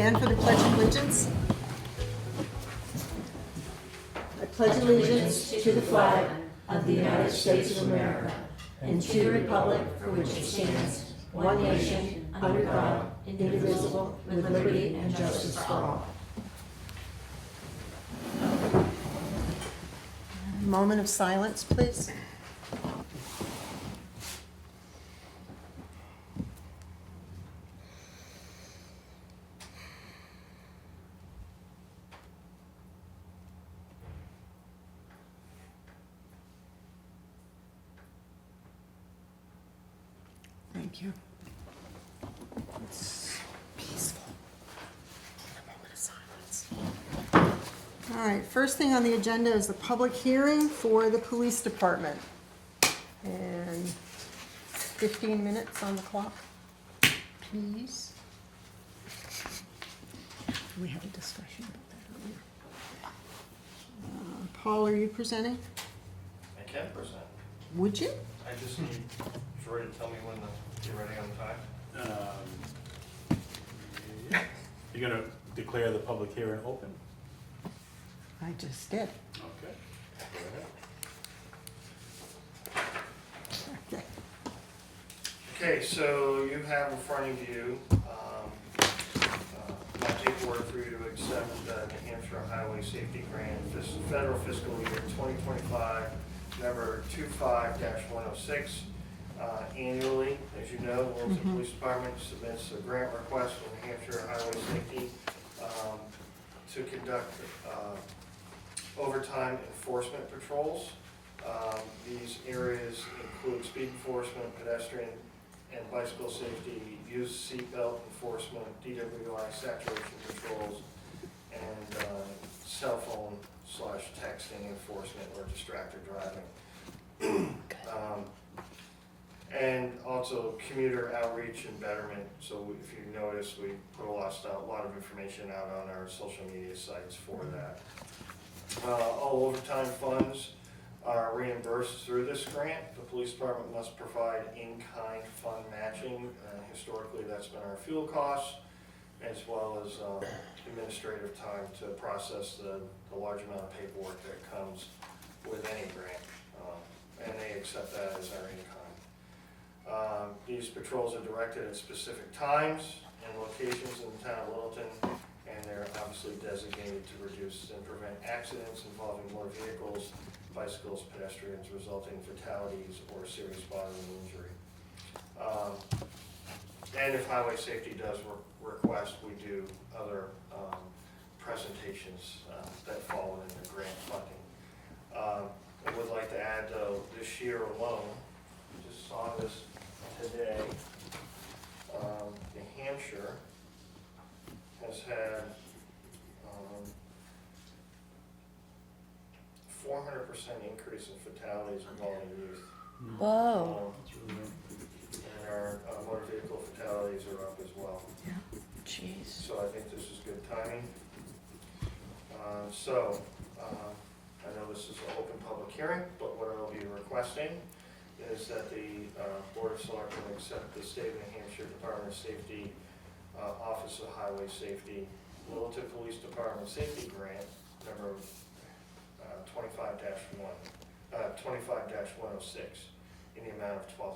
stand for the Pledge of Allegiance. I pledge allegiance to the flag of the United States of America and to the republic for which it stands, one nation, under God, indivisible, with liberty and justice for all. Moment of silence, please. Thank you. It's peaceful. A moment of silence. All right, first thing on the agenda is the public hearing for the police department. And 15 minutes on the clock, please. We had a discussion about that earlier. Paul, are you presenting? I can present. Would you? I just need Troy to tell me when you're ready on time. Yeah. You're gonna declare the public hearing open? I just did. Okay. Okay. Okay, so you have in front of you my paperwork for you to accept the New Hampshire Highway Safety Grant, federal fiscal year 2025, number 25-106. Annually, as you know, the Littleton Police Department submits a grant request for New Hampshire Highway Safety to conduct overtime enforcement patrols. These areas include speed enforcement, pedestrian and bicycle safety, use seatbelt enforcement, DWI saturation controls, and cell phone / texting enforcement or distracted driving. And also commuter outreach and betterment. So if you notice, we put a lot of information out on our social media sites for that. All overtime funds are reimbursed through this grant. The police department must provide in-kind fund matching. Historically, that's been our fuel costs, as well as administrative time to process the large amount of paperwork that comes with any grant. And they accept that as our in-kind. These patrols are directed at specific times and locations in the town of Littleton, and they're obviously designated to reduce and prevent accidents involving motor vehicles, bicycles, pedestrians, resulting in fatalities or serious bodily injury. And if highway safety does request, we do other presentations that fall within the grant funding. I would like to add, though, this year alone, I just saw this today, New Hampshire has had 400% increase in fatalities involving youth. Whoa. And our motor vehicle fatalities are up as well. Yeah. Jeez. So I think this is good timing. I know this is an open public hearing, but what I'll be requesting is that the Board of Selectmen accept the State of New Hampshire Department of Safety, Office of Highway Safety, Littleton Police Department Safety Grant, number 25-106, in the amount of $12,000.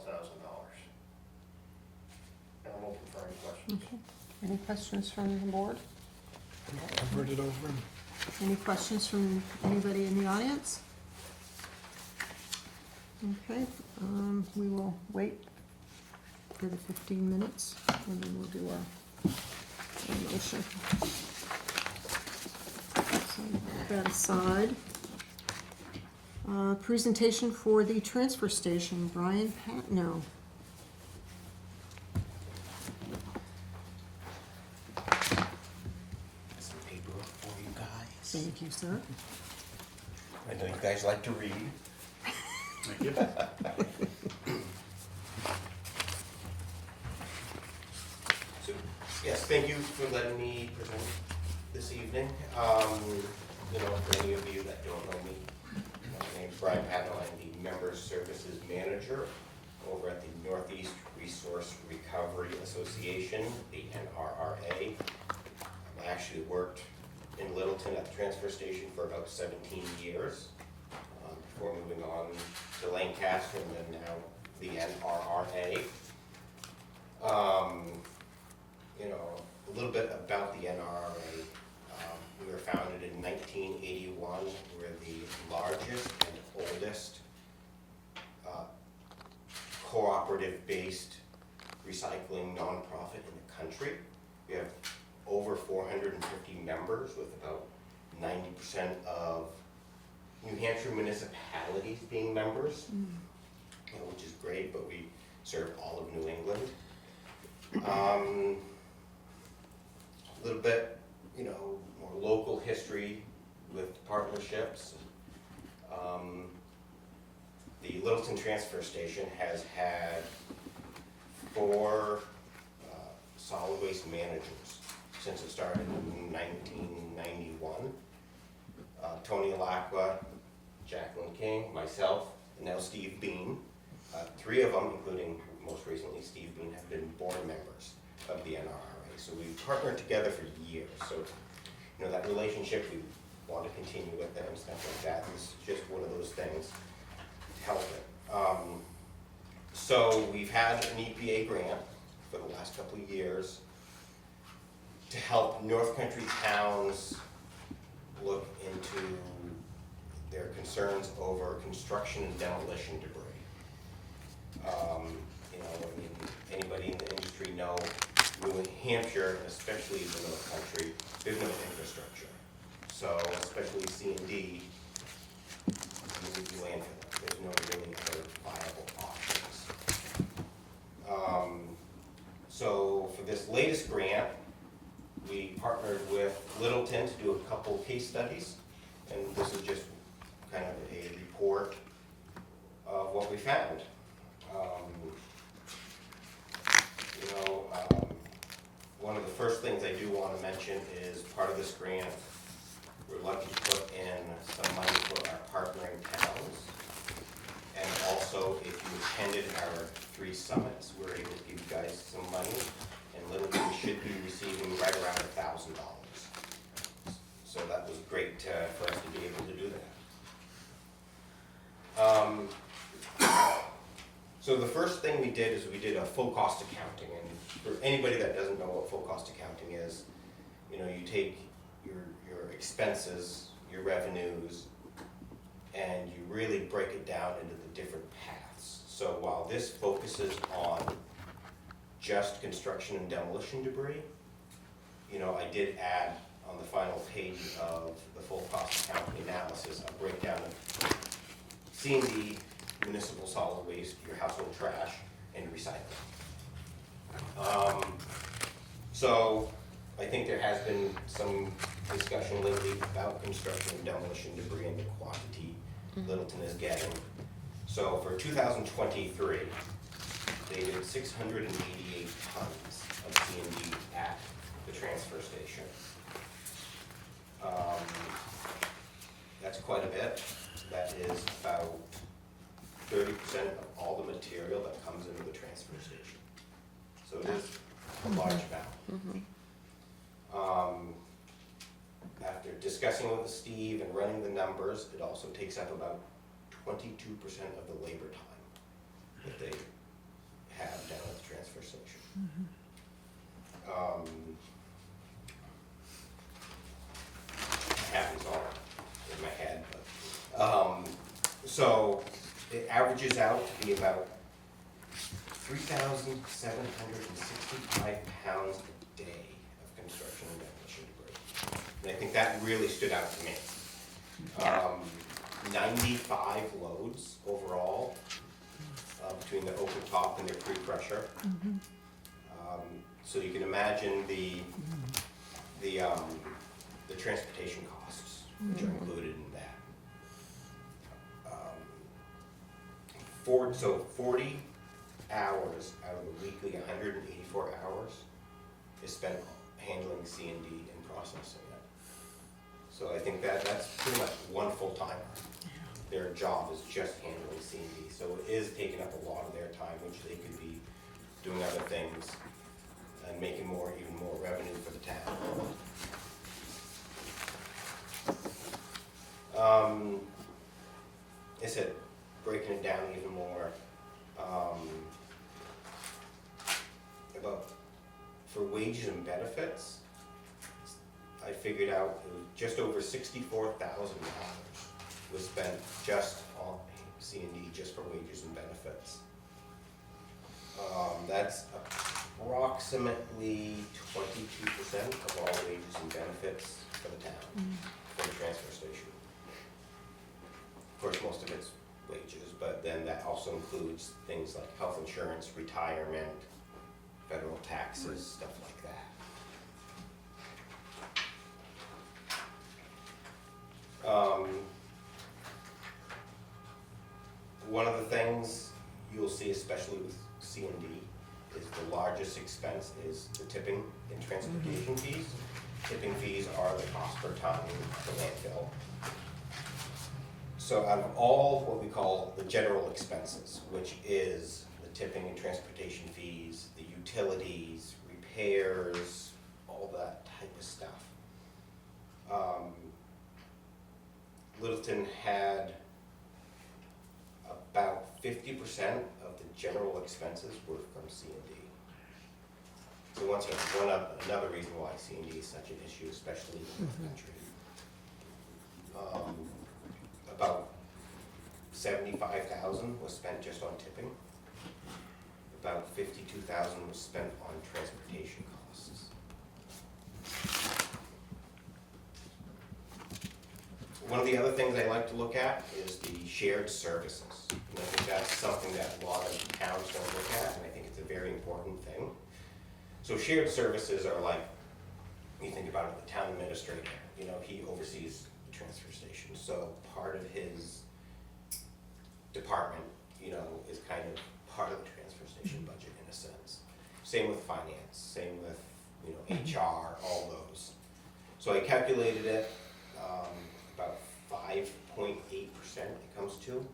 And I'm open for any questions. Okay. Any questions from the board? I've read it over. Any questions from anybody in the audience? Okay, we will wait for the 15 minutes and then we'll do our motion. So put that aside. Presentation for the transfer station, Brian Patno. Some paperwork for you guys. Thank you, sir. I know you guys like to read. Thank you. So, yes, thank you for letting me present this evening. For any of you that don't know me, my name's Brian Patton. I'm the Member Services Manager over at the Northeast Resource Recovery Association, the NRRA. I actually worked in Littleton at the transfer station for about 17 years before moving on to Lancaster and then now the NRRA. You know, a little bit about the NRRA. We were founded in 1981. We're the largest and oldest cooperative-based recycling nonprofit in the country. We have over 450 members with about 90% of New Hampshire municipalities being members, which is great, but we serve all of New England. A little bit, you know, more local history with partnerships. The Littleton Transfer Station has had 4 solid waste managers since it started in 1991. Tony Alacqua, Jacqueline King, myself, and now Steve Bean. 3 of them, including most recently Steve Bean, have been board members of the NRRA. So we've partnered together for years. So, you know, that relationship, we want to continue with them and stuff like that. It's just one of those things to help it. So we've had an EPA grant for the last couple of years to help North Country towns look into their concerns over construction and demolition debris. You know, I mean, anybody in the industry know New Hampshire, especially the North Country, there's no infrastructure. So especially C&D, you need to landfill. There's no really other viable options. So for this latest grant, we partnered with Littleton to do a couple case studies, and this is just kind of a report of what we found. One of the first things I do want to mention is part of this grant, we're lucky to put in some money for our partnering towns. And also, if you attended our 3 summits, we're able to give you guys some money, and Littleton should be receiving right around $1,000. So that was great for us to be able to do that. So the first thing we did is we did a full cost accounting, and for anybody that doesn't know what full cost accounting is, you know, you take your expenses, your revenues, and you really break it down into the different paths. So while this focuses on just construction and demolition debris, you know, I did add on the final page of the full cost accounting analysis a breakdown of C&D, municipal solid waste, your household trash, and recycling. So I think there has been some discussion lately about construction and demolition debris and the quantity Littleton is getting. So for 2023, they did 688 tons of C&D at the transfer station. That's quite a bit. That is about 30% of all the material that comes into the transfer station. So it is a large amount. After discussing with Steve and running the numbers, it also takes up about 22% of the labor time that they have down at the transfer station. I have these all in my head, but so it averages out to be about 3,765 pounds a day of construction and demolition debris. And I think that really stood out to me. 95 loads overall between the open top and their pre-crusher. So you can imagine the transportation costs, which are included in that. 40 hours out of the weekly 184 hours is spent handling C&D and processing it. So I think that's pretty much one full-timer. Their job is just handling C&D. So it is taking up a lot of their time, which they could be doing other things and making even more revenue for the town. I figured out it was just over $64,000 was spent just on C&D, just for wages and benefits. That's approximately 22% of all wages and benefits for the town, for the transfer station. Of course, most of it's wages, but then that also includes things like health insurance, retirement, federal taxes, stuff like that. One of the things you'll see, especially with C&D, is the largest expense is the tipping and transportation fees. Tipping fees are the cost per ton for landfill. So out of all what we call the general expenses, which is the tipping and transportation fees, the utilities, repairs, all that type of stuff, Littleton had about 50% of the general expenses were from C&D. So once again, another reason why C&D is such an issue, especially in the country. About $75,000 was spent just on tipping. About $52,000 was spent on transportation costs. One of the other things I like to look at is the shared services. And I think that's something that a lot of towns don't look at, and I think it's a very important thing. So shared services are like, you think about it, the town administrator, he oversees the transfer station. So part of his department, is kind of part of the transfer station budget in a sense. Same with finance, same with, HR, all those. So I calculated it, about 5.8% it comes to,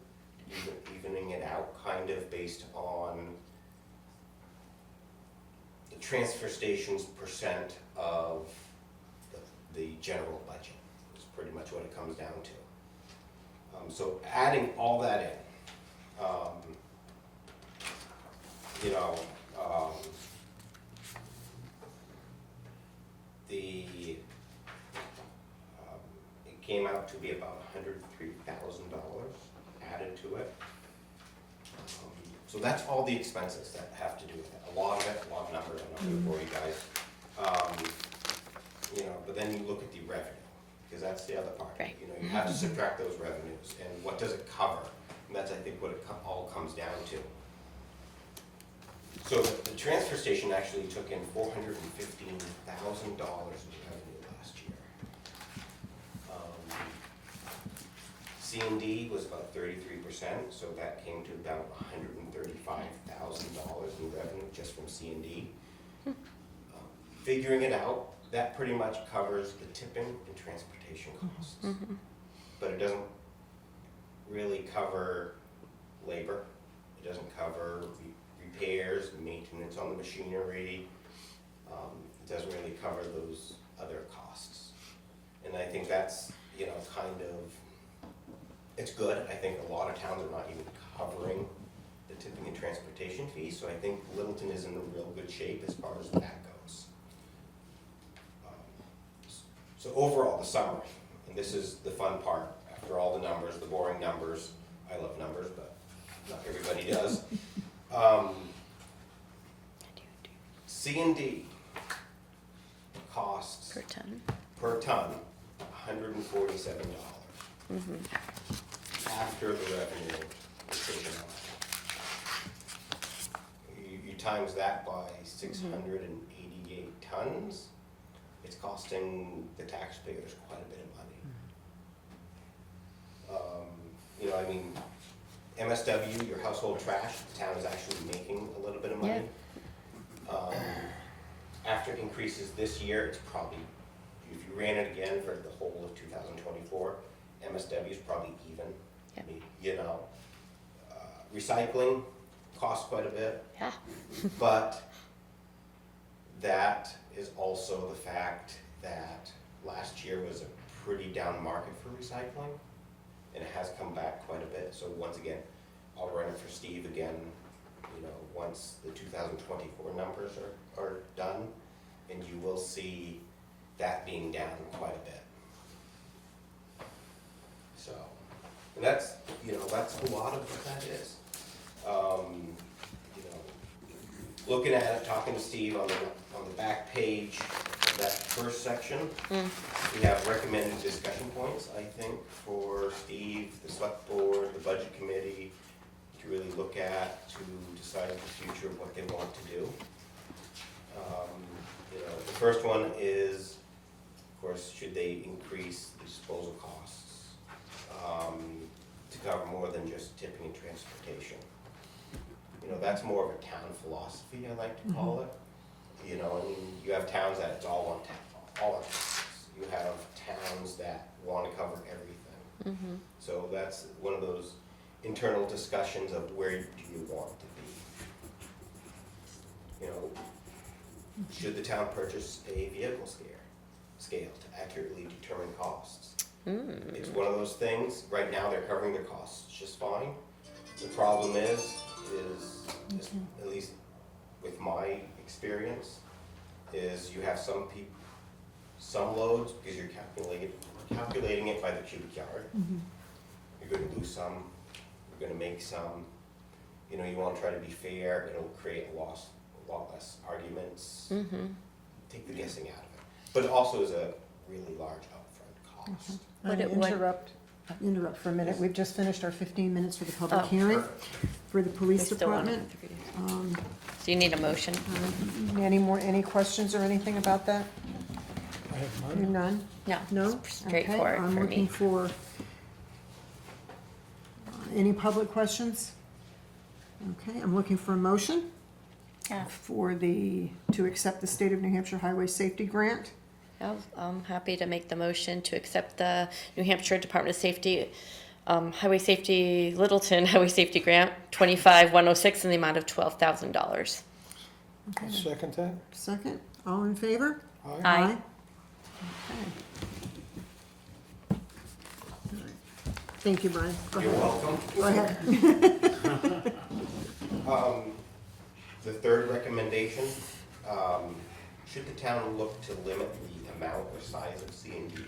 evening it out kind of based on the transfer station's percent of the general budget. Is pretty much what it comes down to. So adding all that in, it came out to be about $103,000 added to it. So that's all the expenses that have to do with it. A lot of numbers, I'm not going to bore you guys. But then you look at the revenue, because that's the other part. Right. You have to subtract those revenues, and what does it cover? And that's, I think, what it all comes down to. So the transfer station actually took in $415,000 in revenue last year. C&D was about 33%, so that came to about $135,000 in revenue just from C&D. Figuring it out, that pretty much covers the tipping and transportation costs. But it doesn't really cover labor. It doesn't cover repairs, maintenance on the machinery. It doesn't really cover those other costs. And I think that's, kind of, it's good. I think a lot of towns are not even covering the tipping and transportation fees. So I think Littleton is in a real good shape as far as that goes. So overall, the summary, and this is the fun part, after all the numbers, the boring numbers. I love numbers, but not everybody does. C&D costs per ton $147 after the revenue is taken off. You times that by 688 tons, it's costing the taxpayers quite a bit of money. MSW, your household trash, the town is actually making a little bit of money. After increases this year, it's probably, if you ran it again for the whole of 2024, MSW is probably even. Recycling costs quite a bit. Yeah. But that is also the fact that last year was a pretty down market for recycling, and it has come back quite a bit. So once again, I'll run it for Steve again, once the 2024 numbers are done, and you will see that being down quite a bit. So, and that's, that's a lot of what that is. Looking at it, talking to Steve on the back page of that first section, we have recommended discussion points, I think, for Steve, the select board, the budget committee, to really look at, to decide in the future what they want to do. The first one is, of course, should they increase the disposal costs to cover more than just tipping and transportation? That's more of a town philosophy, I like to call it. You have towns that it's all on taxes. You have towns that want to cover everything. So that's one of those internal discussions of where do you want to be. Should the town purchase a vehicle scale to accurately determine costs? It's one of those things. Right now, they're covering their costs just fine. The problem is at least with my experience, is you have some loads, because you're calculating it by the cubic yard. You're going to lose some. You're going to make some. You want to try to be fair. It'll create a lot less arguments. Take the guessing out of it. But it also is a really large upfront cost. I'm gonna interrupt for a minute. We've just finished our 15 minutes for the public hearing for the police department. So you need a motion? Any questions or anything about that? I have You're none. none? No, No? it's straightforward Okay, I'm for looking me. for any public questions? Okay, I'm looking for a motion Yeah, to accept the State of New Hampshire Highway Safety Grant. I'm happy to make the motion to accept the New Hampshire Department of Safety, Highway Safety, Littleton Highway Safety Grant, 25106 in the amount of $12,000. Okay, Second that? second, all in favor? Aye. Okay. All right. Thank you, Brian. Go You're ahead. welcome. Go ahead. The third recommendation, should the town look to limit the amount or size of C&D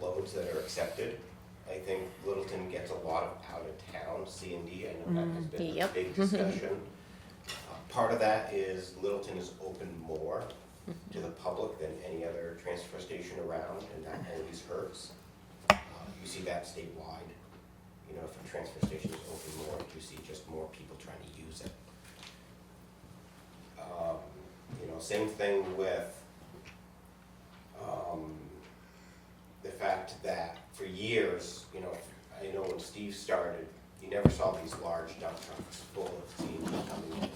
loads that are accepted? I think Littleton gets a lot of out-of-town C&D. I know that has been a Yep. big discussion. Part of that is Littleton is open more to the public than any other transfer station around, and that always hurts. You see that statewide. If a transfer station is open more, you see just more people trying to use it. Same thing with the fact that for years, I know when Steve started, you never saw these large dump trucks full of C&D coming in.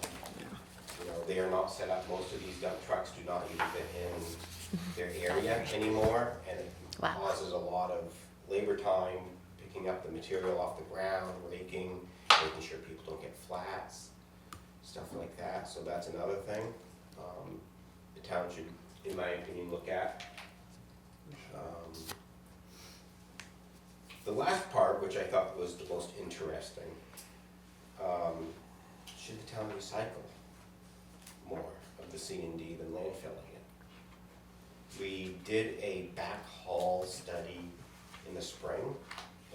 They are not set up, most of these dump trucks do not even fit in their area anymore, and it Wow. causes a lot of labor time, picking up the material off the ground, raking, making sure people don't get flats, stuff like that, so that's another thing the town should, in my opinion, look at. The last part, which I thought was the most interesting, should the town recycle more of the C&D than landfilling it? We did a backhaul study in the spring,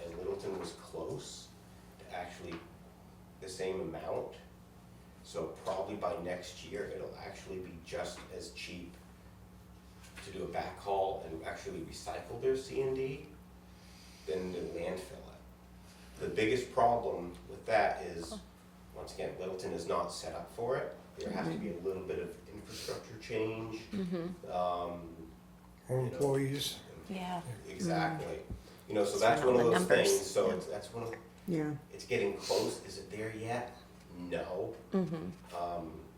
and Littleton was close to actually the same amount. So probably by next year, it'll actually be just as cheap to do a backhaul and actually recycle their C&D than to landfill it. The biggest problem with that is, once again, Littleton is not set up for it. There has to be a little bit of infrastructure change. More employees. Yeah. Exactly. So that's all one of the those numbers. things, so that's one of, Yeah, it's getting close. Is it there yet? No.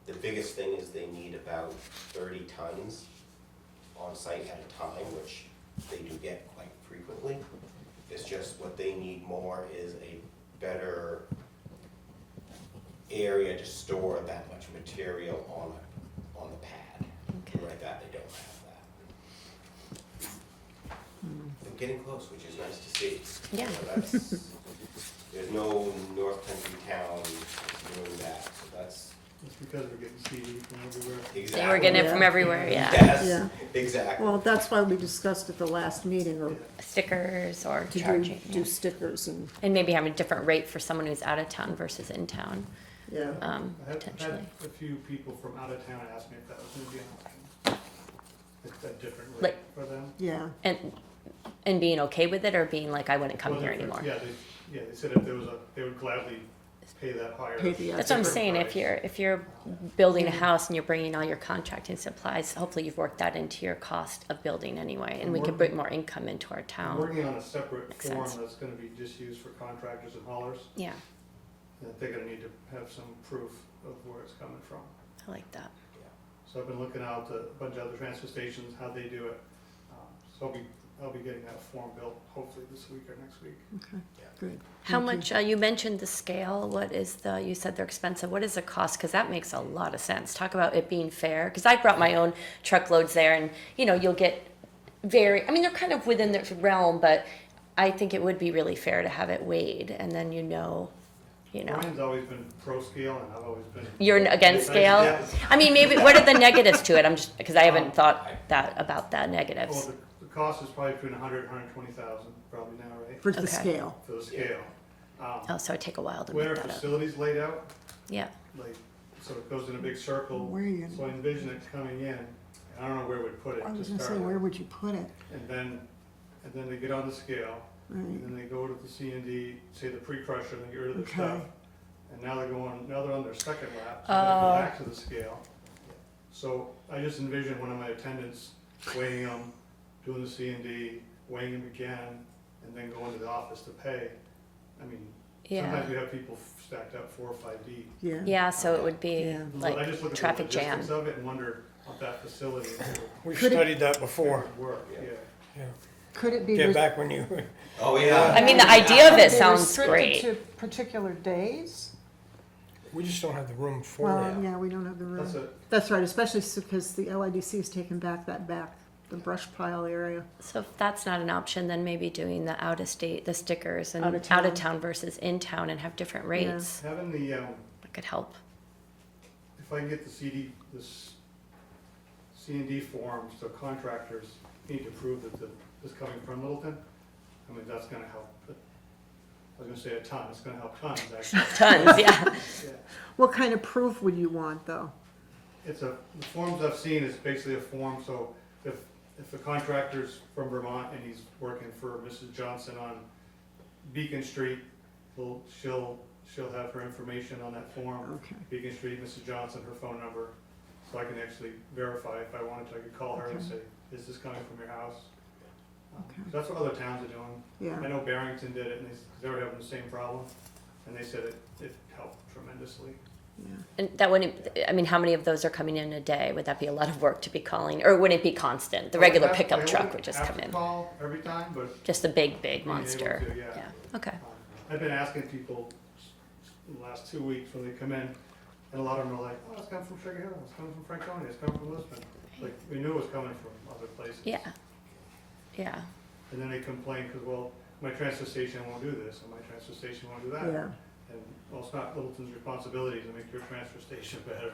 The biggest thing is they need about 30 tons on site at a time, which they do get quite frequently. It's just what they need more is a better area to store that much material on the pad. Okay. Like that, they don't have that. They're getting close, which is nice to see. Yeah. There's no North Country town doing that, so that's It's because we're getting CD from everywhere. Exactly. They were getting it from Yeah. everywhere, yeah. Yes, Yeah. exactly. Well, that's why we discussed at the last meeting, or Stickers or to charging. do Yeah. stickers and, And maybe having a different rate for someone who's out of town versus in town, yeah. I had potentially. a few people from out of town ask me if that was gonna be an option. It's a different rate Like- for them. Yeah, And being okay with it or being like, I wouldn't come Well, here if it's- anymore. Yeah, they said if there was they would gladly pay that higher. Pay the That's what I'm different saying, price. if you're building a house and you're bringing all your contracting supplies, hopefully you've worked that into your cost of building anyway, and we could bring more income into our I'm town. working on a separate Makes form sense. that's gonna be just used for contractors and haulers, Yeah, and they're gonna need to have some proof of where it's coming from. I like that. So I've been looking out at a bunch of other transfer stations, how they do it. So I'll be getting that form built hopefully this week or next week. okay, good. How Thank you. much, you mentioned the scale, what is you said they're expensive, what is the cost? Because that makes a lot of sense. Talk about it being fair, because I brought my own truckloads there and, you'll get they're kind of within their realm, but I think it would be really fair to have it weighed and then Brian's always been pro scale and I've always been. You're against scale? Yeah. I mean, maybe, what are the negatives to it? I'm just, because I haven't thought about the Well, negatives. the cost is probably between 100 and 120,000 probably now, right? For the Okay. scale, For the scale. Oh, so it'd take a while to Where make our that up. facility's laid out, Yeah, like, so it goes in a big circle. Where are you gonna- So I envision it coming in, and I don't know where we'd put it I to was gonna say, start where with. would you put it? And then they get on the scale, and Right, then they go to the C&D, say the pre-crusher, and they get rid of their Okay. stuff. And now they're on their second lap, so they go Oh. back to the scale. So I just envision one of my attendants weighing them, doing the C&D, weighing them again, and then going to the office to pay. I mean, yeah, sometimes we have people stacked up 4 or 5 deep. yeah. yeah, so it would be Yeah. But I like just look at traffic the jam. logistics of it and wonder what that facility We've Could it- studied that would before. work, yeah. Yeah. Could it be? Get back when you, Oh, yeah. I mean, the idea of Could it be sounds restricted great. to particular days? we just don't have the room for Well, it. yeah, we don't have the That's room. it. That's right, especially because the LIDC has taken back the brush pile area. So if that's not an option, then maybe doing the out of state, the stickers and Out of town. out of town versus in town and have different rates. Having the, That could help. if I can get the C&D forms, so contractors need to prove that it's coming from Littleton, I mean, that's gonna help. I was gonna say a ton, it's gonna help tons, actually. Tons, yeah. Yeah. What kind of proof would you want, though? The forms I've seen is basically a form, so if the contractor's from Vermont and he's working for Mrs. Johnson on Beacon Street, she'll have her information on that form. Okay, Beacon Street, Mrs. Johnson, her phone number, so I can actually verify if I wanted to, I could call her and Okay. say, is this coming from your house? Okay. That's what other towns are doing. yeah. I know Barrington did it, and they were having the same problem, and they said it helped tremendously. Yeah. And that wouldn't, I mean, how many of those are coming in a day? Would that be a lot of work to be calling, or would it be constant? The regular pickup truck would just come I in? call every time, but Just the big being able monster? to, yeah. Okay. I've been asking people the last 2 weeks when they come in, and a lot of them are like, oh, it's coming from Sugar Hill, it's coming from Franconia, it's coming from Lisbon. Like, we knew it was coming from other places. Yeah. Yeah. And then they complain, because, well, my transfer station won't do this, and my transfer station won't do that. Yeah, And, well, it's not Littleton's responsibility to make your transfer station better.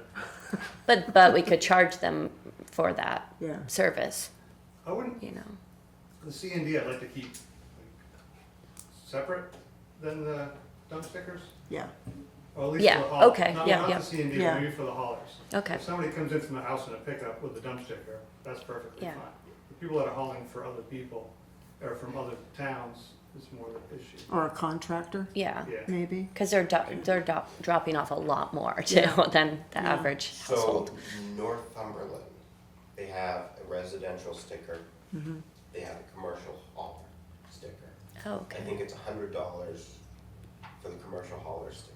But we could charge them for that yeah. service, I wouldn't, the C&D I'd like to keep separate than the dump stickers, Yeah, or at least Yeah, for the haul. okay, Not- yeah, Not yeah. the C&D, Yeah. but maybe for the haulers. Okay. If somebody comes in from the house in a pickup with a dump sticker, that's perfectly Yeah. fine. The people that are hauling for other people, or from other towns, is more the issue. or a contractor, Yeah. Yeah. maybe. Because they're dropping off a lot more too Yeah. than the Yeah. average So household. Northumberland, they have a residential sticker, Mm-hmm. they have a commercial hauler sticker. Oh, I okay. think it's $100 for the commercial hauler sticker.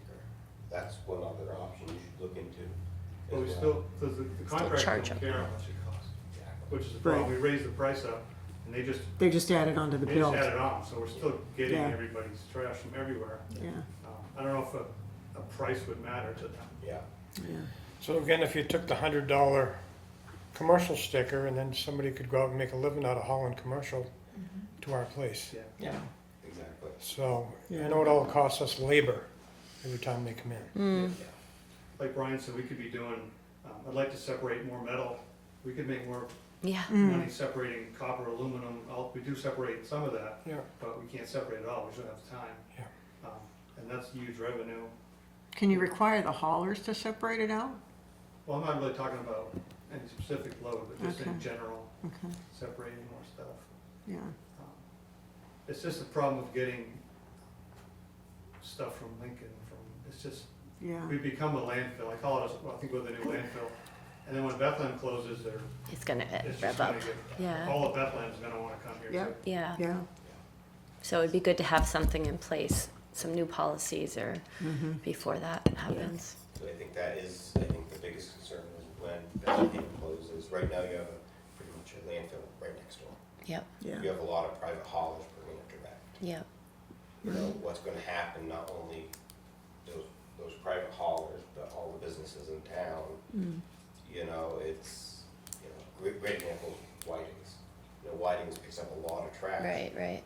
That's one other option you should look into. But we as well. still, the contractors charge don't them. care how much it costs, Exactly. which is the problem. Right. We raised the price up, and they just They just added onto the They bill. just added on, so we're still getting Yeah. everybody's trash from everywhere. Yeah, I don't know if a price would matter to them. Yeah. yeah. So again, if you took the $100 commercial sticker and then somebody could go out and make a living out of hauling commercial to our place. Yeah. Yeah, exactly. So Yeah. I know it all costs us labor every time they come in. Mm. Yeah. like Brian said, we could be doing, I'd like to separate more metal. We could make more Yeah. money separating copper, aluminum, we do separate some of that, Yeah. but we can't separate it all, we don't have time. Yeah. And that's huge revenue. Can you require the haulers to separate it out? Well, I'm not really talking about any specific load, but just in Okay. general, Okay, separating more stuff. yeah, It's just a problem of getting stuff from Lincoln, it's just, yeah. we've become a landfill, I call it, I think we're the new landfill. And then when Bethlehem closes, It's gonna it's rev just up. gonna get, Yeah. all of Bethlehem's gonna wanna come here Yeah. too. Yeah. Yeah. So it'd be good to have something in place, some new policies or before that happens. So I think that is, I think the biggest concern is when Bethlehem closes. Right now you have pretty much a landfill right next door. Yep. Yeah. You have a lot of private haulers bringing it direct. Yep. You know, what's gonna happen, not only those private haulers, but all the businesses in town, you know, it's, you know, great example, Whiting's. You know, Whiting's picks up a lot of trash. Right.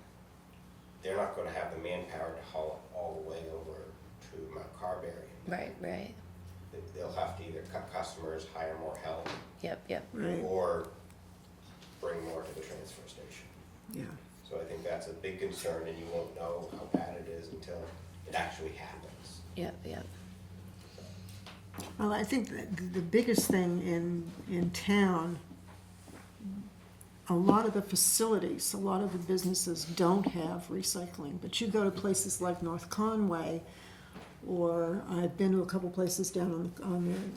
They're not gonna have the manpower to haul it all the way over to Mount Carberry. Right. They'll have to either cut customers, hire more help, Yep. Right, or bring more to the transfer station. yeah. So I think that's a big concern, and you won't know how bad it is until it actually happens. Yep. Well, I think that the biggest thing in town, a lot of the facilities, a lot of the businesses don't have recycling. But you go to places like North Conway, or I've been to a couple places down on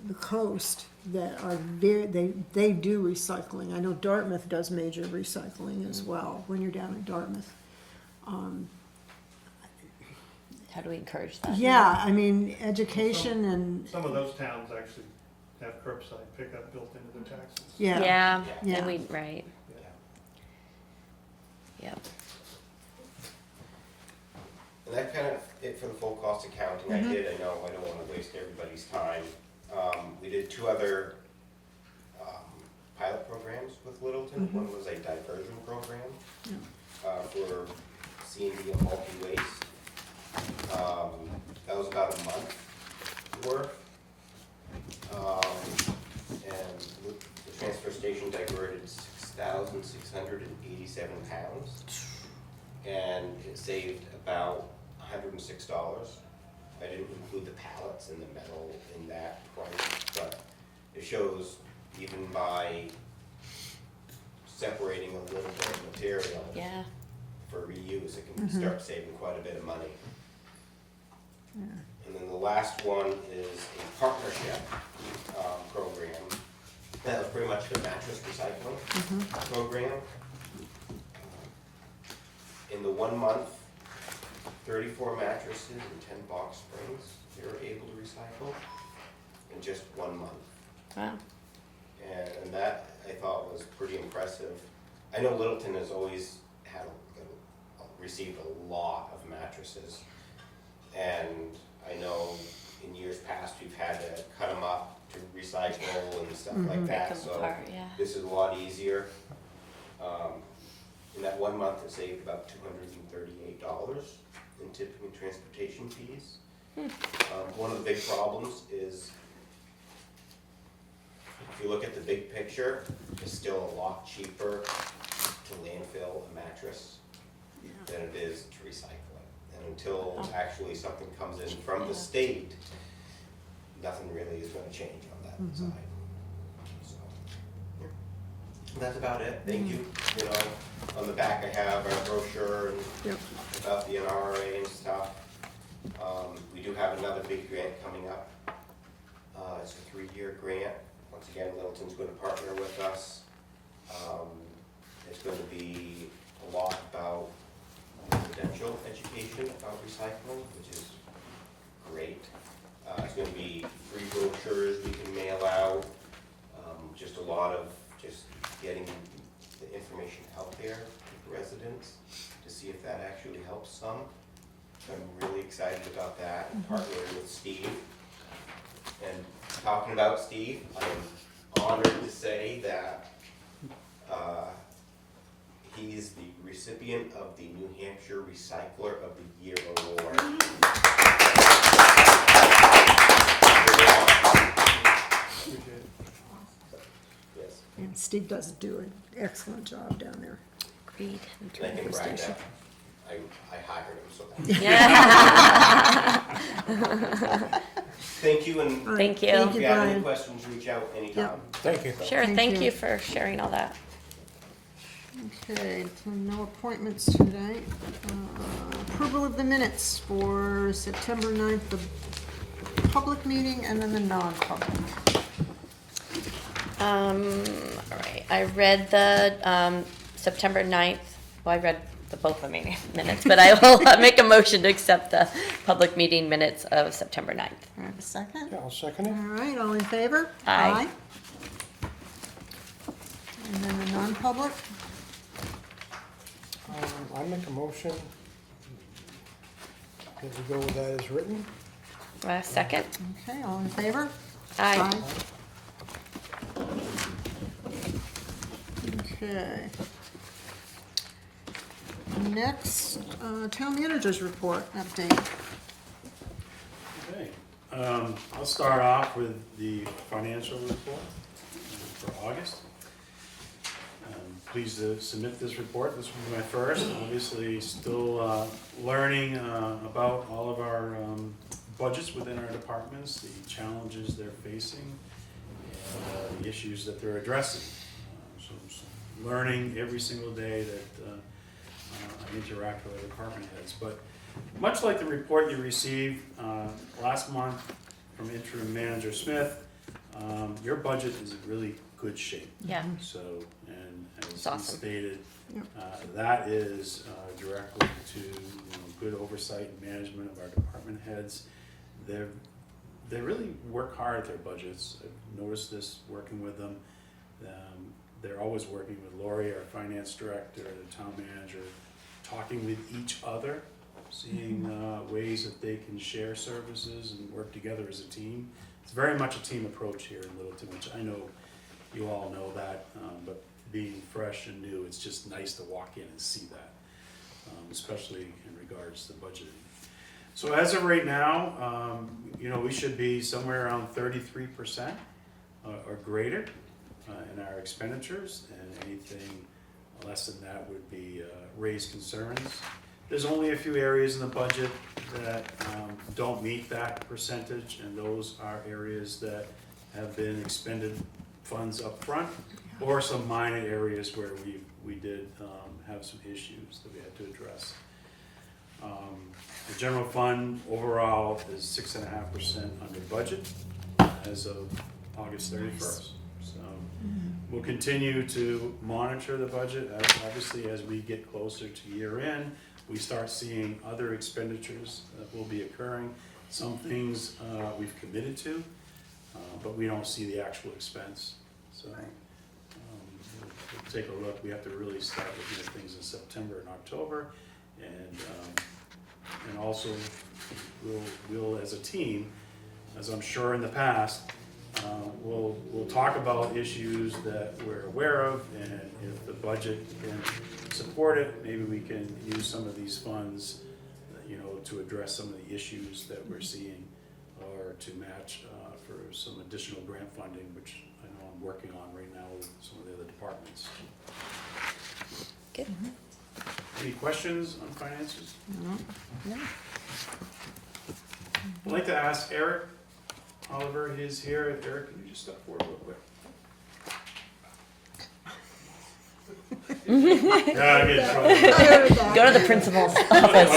the coast that are they do recycling. I know Dartmouth does major recycling as well when you're down in Dartmouth. How do we encourage that? Yeah, I mean, education and, Some of those towns actually have curbside pickup built into their taxes. yeah. Yeah. Yeah. Right. Yeah. Yep. And that kind of it for the full cost accounting. I know I don't want to waste everybody's time. We did 2 other pilot programs with Littleton. One was a diversion program for C&D and bulky waste. That was about a month worth. And the transfer station diverted 6,687 pounds. And it saved about $106. I didn't include the pallets and the metal in that price, but it shows even by separating a little bit of material Yeah. for reuse, it can start saving quite a bit of money. And then the last one is a partnership program. That was pretty much the mattress recycling program. In the 1 month, 34 mattresses and 10 box springs they were able to recycle in just 1 month. Wow. And that I thought was pretty impressive. I know Littleton has always had received a lot of mattresses, and I know in years past we've had to cut them up to recycle and stuff like that. Break 'em So apart, yeah. this is a lot easier. In that 1 month, it saved about $238 in tipping and transportation fees. One of the big problems is, if you look at the big picture, it's still a lot cheaper to landfill a mattress than it is to recycle it. And until actually something comes in from the state, nothing really is gonna change on that side. So, yeah. That's about it, thank you. You know, on the back I have our brochure and Yep. about the NRA and stuff. We do have another big grant coming up. It's a 3-year grant. Once again, Littleton's going to partner with us. It's going to be a lot about residential education about recycling, which is great. It's going to be free brochures we can mail out. Just a lot of just getting the information out there to the residents to see if that actually helps some. I'm really excited about that and partnering with Steve. And talking about Steve, I'm honored to say that he's the recipient of the New Hampshire Recycler of the Year Award. Steve does do an excellent job down there. Agreed. And I can brag that I hired him, so. Yeah. Thank you, and All right, Thank you. Thank if you, you have any Brian. questions, reach out anytime. Yep. Thank you. Sure, Thank thank you. you for sharing all that. Okay, so no appointments tonight. Approval of the minutes for September 9th, the public meeting and then the non-public. All right, I read the September 9th, well, I read the both the meeting minutes, but I will make a motion to accept the public meeting minutes of September 9th. I have a second? Yeah, I'll second it. All right, all in favor? Aye. And then the non-public? I make a motion that we go with that as written. Second? Okay, all in favor? Aye. Okay. Next, town managers report update. Okay, I'll start off with the financial report for August. I'm pleased to submit this report. This will be my first. Obviously, still learning about all of our budgets within our departments, the challenges they're facing, and the issues that they're addressing. So I'm learning every single day that I interact with our department heads. But much like the report you received last month from interim manager Smith, your budget is in really good shape. Yeah. So, and as It's he awesome. stated, Yep. that is directly to good oversight and management of our department heads. They really work hard at their budgets. I've noticed this working with them. They're always working with Lori, our finance director, the town manager, talking with each other, seeing ways that they can share services and work together as a team. It's very much a team approach here in Littleton, which I know you all know that, but being fresh and new, it's just nice to walk in and see that, especially in regards to budgeting. So as of right now, we should be somewhere around 33% or greater in our expenditures, and anything less than that would be raised concerns. There's only a few areas in the budget that don't meet that percentage, and those are areas that have been expended funds up front, or some minor areas where we did have some issues that we had to address. The general fund overall is 6.5% under budget as of August 31st. So we'll continue to monitor the budget obviously as we get closer to year end. We start seeing other expenditures that will be occurring. Some things we've committed to, but we don't see the actual expense. So we'll take a look. We have to really start looking at things in September and October, and also we'll as a team, as I'm sure in the past, we'll talk about issues that we're aware of, and if the budget can support it, maybe we can use some of these funds, to address some of the issues that we're seeing, or to match for some additional grant funding, which I know I'm working on right now with some of the other departments. Good. Any questions on finances? No. I'd like to ask Eric Oliver, he's here. Eric, can you just step forward real quick? Yeah, I get in trouble. Go to the principal's office.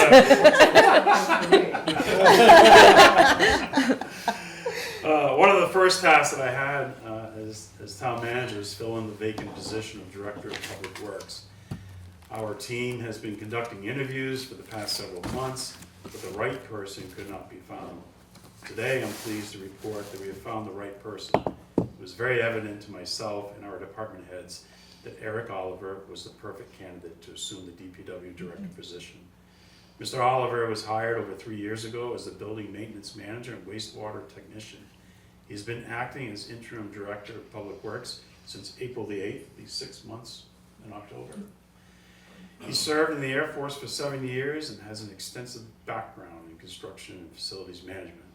One of the first tasks that I had as town manager is fill in the vacant position of Director of Public Works. Our team has been conducting interviews for the past several months, but the right person could not be found. Today, I'm pleased to report that we have found the right person. It was very evident to myself and our department heads that Eric Oliver was the perfect candidate to assume the DPW director position. Mr. Oliver was hired over 3 years ago as the building maintenance manager and wastewater technician. He's been acting as interim director of public works since April the 8th, these 6 months in October. He served in the Air Force for 7 years and has an extensive background in construction and facilities management.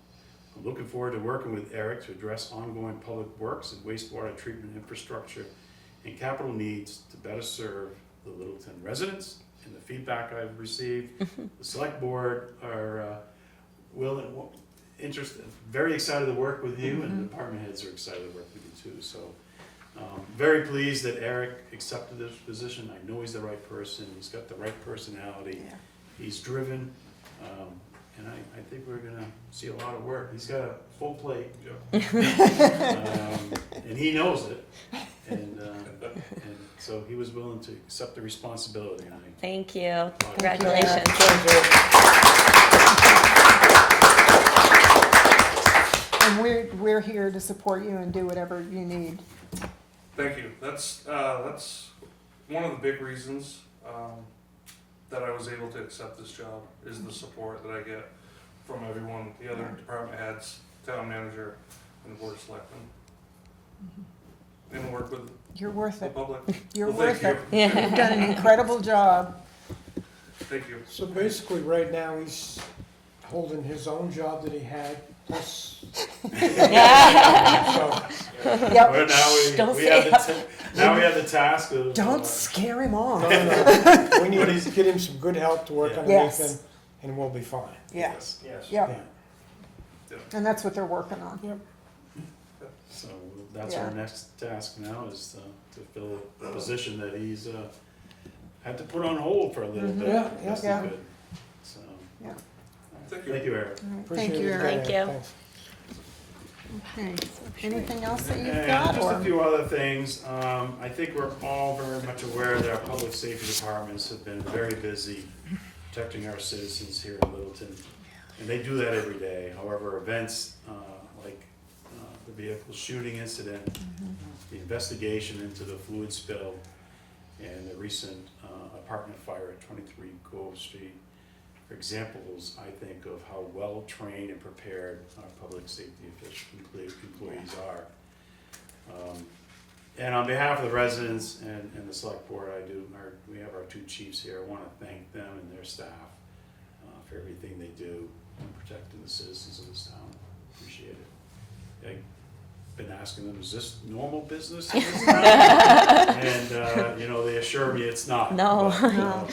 I'm looking forward to working with Eric to address ongoing public works and wastewater treatment infrastructure and capital needs to better serve the Littleton residents. And the feedback I've received, the select board are interested, very excited to work with you, and the department heads are excited to work with you too. So very pleased that Eric accepted this position. I know he's the right person. He's got the right personality. Yeah. He's driven, and I think we're gonna see a lot of work. He's got a full plate, and he knows it. And so he was willing to accept the responsibility. And Thank you. Congratulations. And we're here to support you and do whatever you need. Thank you. That's one of the big reasons that I was able to accept this job is the support that I get from everyone, the other department heads, town manager, and the board of selectmen, and work with You're worth the it. public. You're Well, worth thank it. you. You've done an incredible job. Thank you. So basically, right now, he's holding his own job that he had, plus. So, Yep. Well, Don't we say have now we have the task of Don't scare him off. no, we need to get him some good help to work Yeah. underneath Yes. him, and we'll be fine. Yes. Yes. Yep. Yeah. And that's what they're working on. So that's Yeah. our next task now is to fill a position that he's had to put on hold for a little bit. Yeah, best he yeah. could. So, Yeah. Thank you. thank you, Eric. All right. Appreciate Thank you, it. Eric. Thank you. Thanks. Okay. Anything else that you've And got? just Or? a few other things. I think we're all very much aware that our public safety departments have been very busy protecting our citizens here in Littleton. And they do that every day. However, events like the vehicle shooting incident, the investigation into the fluid spill, and the recent apartment fire at 23 Grove Street are examples, I think, of how well-trained and prepared our public safety employees are. And on behalf of the residents and the select board, we have our two chiefs here. I want to thank them and their staff for everything they do in protecting the citizens of this town. Appreciate it. I've been asking them, is this normal business in this town? And, they assure me it's not. No. But, No.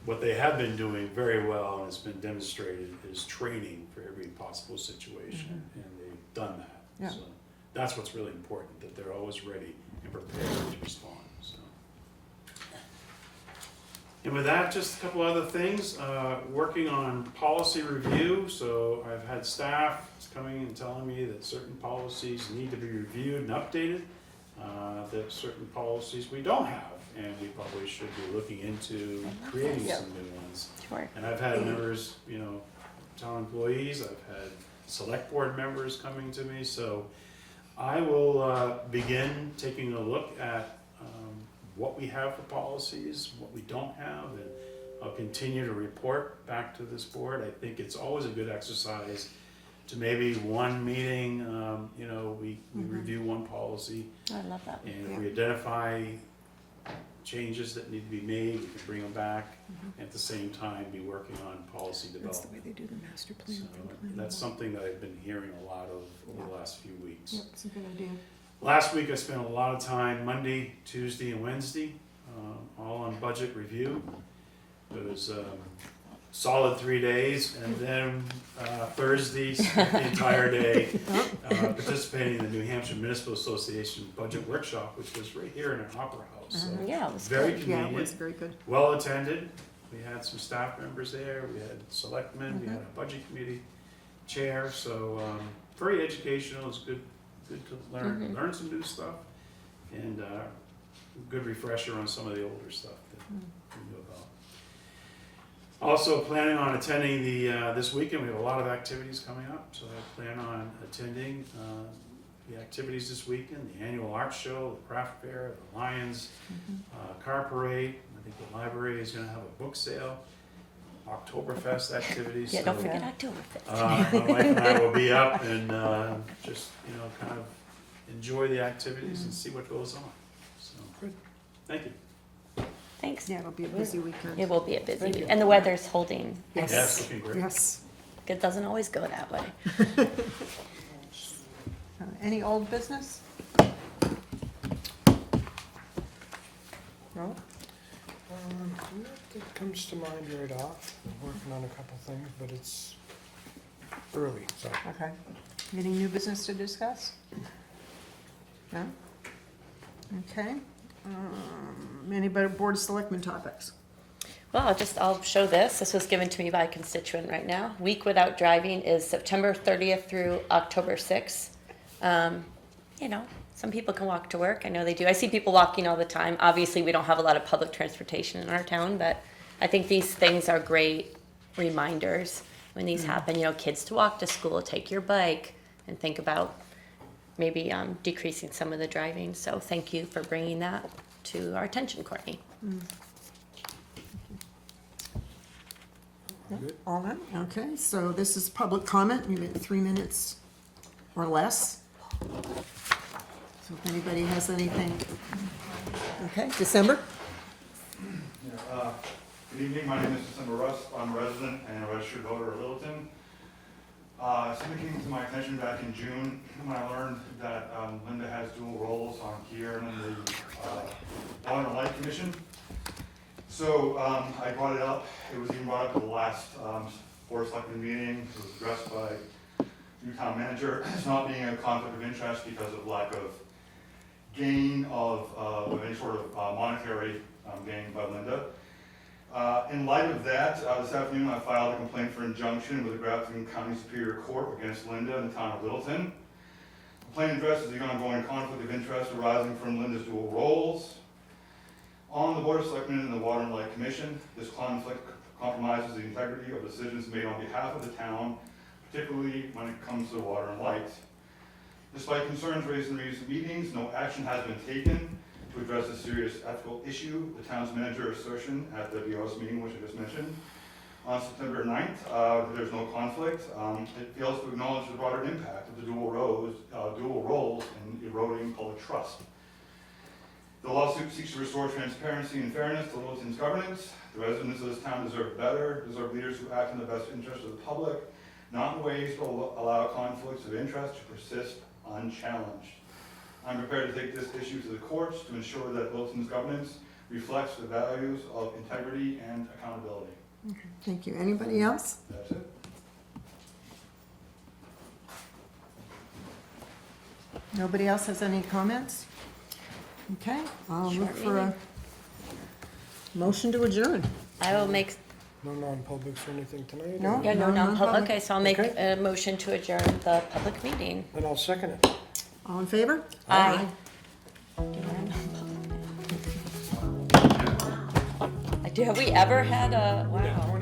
what they have been doing very well, and it's been demonstrated, is training for every possible situation, and they've done that. Yeah. So that's what's really important, that they're always ready and prepared to respond, so. And with that, just a couple other things, working on policy review, so I've had staff coming and telling me that certain policies need to be reviewed and updated, that certain policies we don't have, and we probably should be looking into creating Yeah. some new ones. Sure. And I've had members, town employees, I've had select board members coming to me, so I will begin taking a look at what we have for policies, what we don't have, and I'll continue to report back to this board. I think it's always a good exercise to maybe one meeting, we review one policy, I love that. and if we identify changes that need to be made, we can bring them back, and at the same time, be working on policy That's the way development. they do the master So plan. that's something that I've been hearing a lot of over the last few weeks. Yep, it's a good idea. Last week, I spent a lot of time Monday, Tuesday, and Wednesday, all on budget review. It was solid 3 days, and then Thursday, spent the entire day participating in the New Hampshire Municipal Association Budget Workshop, which was right here in our Opera House. So Yeah, it was very good. Yeah, it was convenient, very good. well attended. We had some staff members there, we had selectmen, we had a budget committee chair, so very educational. It's good to learn some new stuff, and good refresher on some of the older stuff that we knew about. Also planning on attending this weekend. We have a lot of activities coming up, so I plan on attending the activities this weekend: the annual art show, the craft fair, the Lions car parade. I think the library is going to have a book sale, Oktoberfest activities. Yeah, don't so, forget Oktoberfest. my wife and I will be up and just kind of enjoy the activities and see what goes on. So good. Thank you. Thanks. Yeah, it'll be a busy weekend. It will be a busy Thank you. week. And the weather's holding. Yes. Yeah, it's looking great. Yes. It doesn't always go that way. Any old business? No? Not that comes to mind right off. I'm working on a couple things, but it's early, so. Okay. Any new business to discuss? No? Okay. Anybody, Board of Selectmen topics? Well, I'll show this. This was given to me by a constituent right now. Week without driving is September 30th through October 6th. Some people can walk to work. I know they do. I see people walking all the time. Obviously, we don't have a lot of public transportation in our town, but I think these things are great reminders when these happen. Kids to walk to school, take your bike, and think about maybe decreasing some of the driving. So thank you for bringing that to our attention, Courtney. Good. All right, okay, so this is public comment, you get 3 minutes or less. So if anybody has anything, okay, December? Good evening, my name is December Russ, I'm a resident and a registered voter of Littleton. Something came to my attention back in June when I learned that Linda has dual roles on here and the Water and Light Commission. So I brought it up, it was even brought up at the last Board of Selectmen meeting, it was addressed by new town manager, as not being a conflict of interest because of lack of gain of any sort of monetary gain by Linda. In light of that, this afternoon I filed a complaint for injunction with the Grafton County Superior Court against Linda in the town of Littleton. The complaint addresses the ongoing conflict of interest arising from Linda's dual roles on the Board of Selectmen and the Water and Light Commission. This conflict compromises the integrity of decisions made on behalf of the town, particularly when it comes to water and light. Despite concerns raised in recent meetings, no action has been taken to address a serious ethical issue. The town's manager's assertion at the BOS meeting, which I just mentioned, on September 9th, that there's no conflict. It fails to acknowledge the broader impact of the dual roles in eroding public trust. The lawsuit seeks to restore transparency and fairness to Littleton's governance. The residents of this town deserve better, deserve leaders who act in the best interest of the public, not in ways that will allow conflicts of interest to persist unchallenged. I'm prepared to take this issue to the courts to ensure that Littleton's governance reflects the values of integrity and accountability. Okay, thank you. Anybody else? That's it. Nobody else has any comments? Okay, I'll look Short for a motion to adjourn. I will make, No non-publics or anything tonight? No? or- yeah, no No, non-public. non-public. Okay, so I'll make Okay. a motion to adjourn the public meeting. Then I'll second it. All in favor? Aye. Have we ever had a, wow.